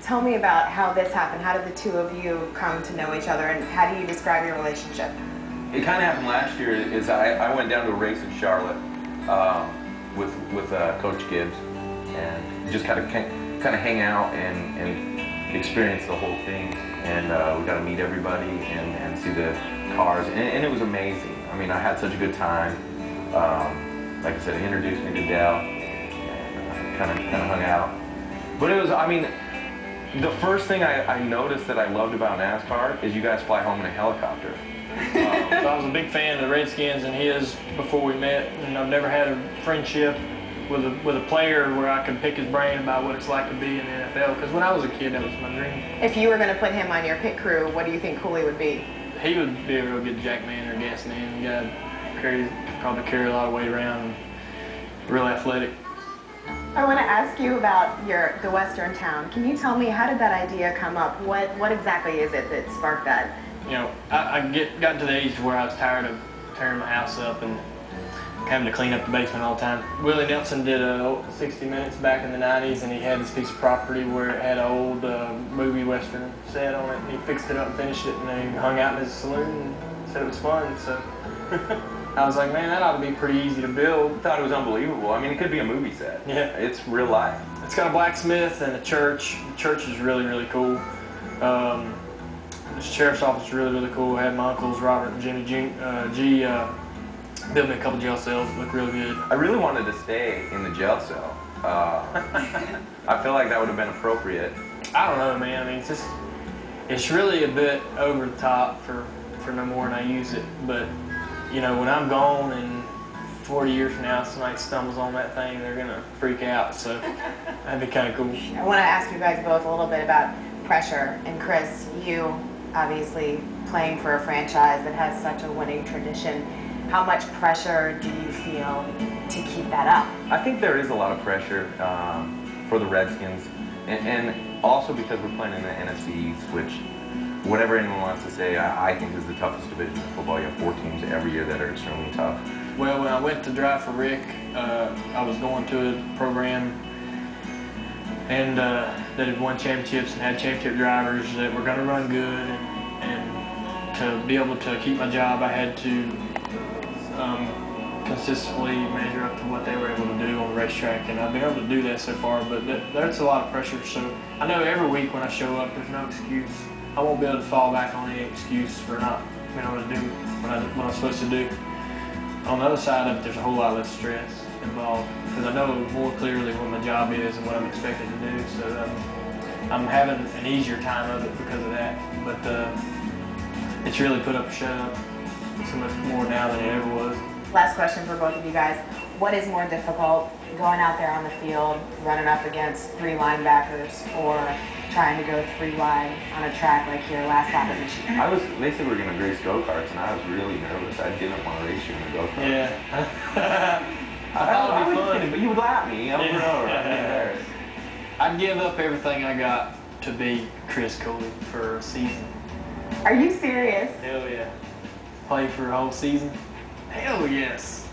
Tell me about how this happened. How did the two of you come to know each other, and how do you describe your relationship? It kind of happened last year. Is I went down to a race in Charlotte with Coach Gibbs, and just kind of hang out and experience the whole thing. And we got to meet everybody and see the cars, and it was amazing. I mean, I had such a good time. Like I said, he introduced me to Dell, and kind of hung out. But it was, I mean, the first thing I noticed that I loved about NASCAR is you guys fly home in a helicopter. So I was a big fan of the Redskins and his before we met, and I've never had a friendship with a player where I could pick his brain about what it's like to be in the NFL, because when I was a kid, that was my dream. If you were going to put him on your pit crew, what do you think Cooley would be? He would be a real good jack man or gas man. Guy probably carry a lot of weight around, and real athletic. I want to ask you about the Western town. Can you tell me, how did that idea come up? What exactly is it that sparked that? You know, I got to the age where I was tired of tearing my house up and having to clean up the basement all the time. Willie Nelson did 60 Minutes back in the 90s, and he had this piece of property where it had an old movie Western set on it, and he fixed it up and finished it, and then he hung out in his saloon and said it was fun. So I was like, man, that ought to be pretty easy to build. I thought it was unbelievable. I mean, it could be a movie set. Yeah. It's real life. It's got a blacksmith and a church. The church is really, really cool. The sheriff's office is really, really cool. I had my uncles, Robert and Jimmy G, built me a couple jail cells, look real good. I really wanted to stay in the jail cell. I feel like that would have been appropriate. I don't know, man. I mean, it's really a bit over the top for no more than I use it. But, you know, when I'm gone and 40 years from now somebody stumbles on that thing, they're going to freak out. So that'd be kind of cool. I want to ask you guys both a little bit about pressure. And Chris, you obviously playing for a franchise that has such a winning tradition. How much pressure do you feel to keep that up? I think there is a lot of pressure for the Redskins, and also because we're playing in the NFC East, which, whatever anyone wants to say, I think is the toughest division in football. You have 4 teams every year that are extremely tough. Well, when I went to drive for Rick, I was going to a program and that had won championships and had championship drivers that were going to run good, and to be able to keep my job, I had to consistently measure up to what they were able to do on the racetrack, and I've been able to do that so far, but that's a lot of pressure. So I know every week when I show up, there's no excuse. I won't be able to fall back on any excuse for not being able to do what I'm supposed to do. On the other side of it, there's a whole lot less stress involved, because I know more clearly what my job is and what I'm expected to do, so I'm having an easier time of it because of that. But it's really put up a show so much more now than it ever was. Last question for both of you guys. What is more difficult, going out there on the field, running up against 3 linebackers, or trying to go 3 wide on a track like your last lap of Michigan? They said we were going to race go-karts, and I was really nervous. I didn't want to race you in a go-kart. Yeah. I thought it would be fun. But you would lap me over and over. I'd be embarrassed. I'd give up everything I got to be Chris Cooley for a season. Are you serious? Hell yeah. Play for a whole season? Hell yes.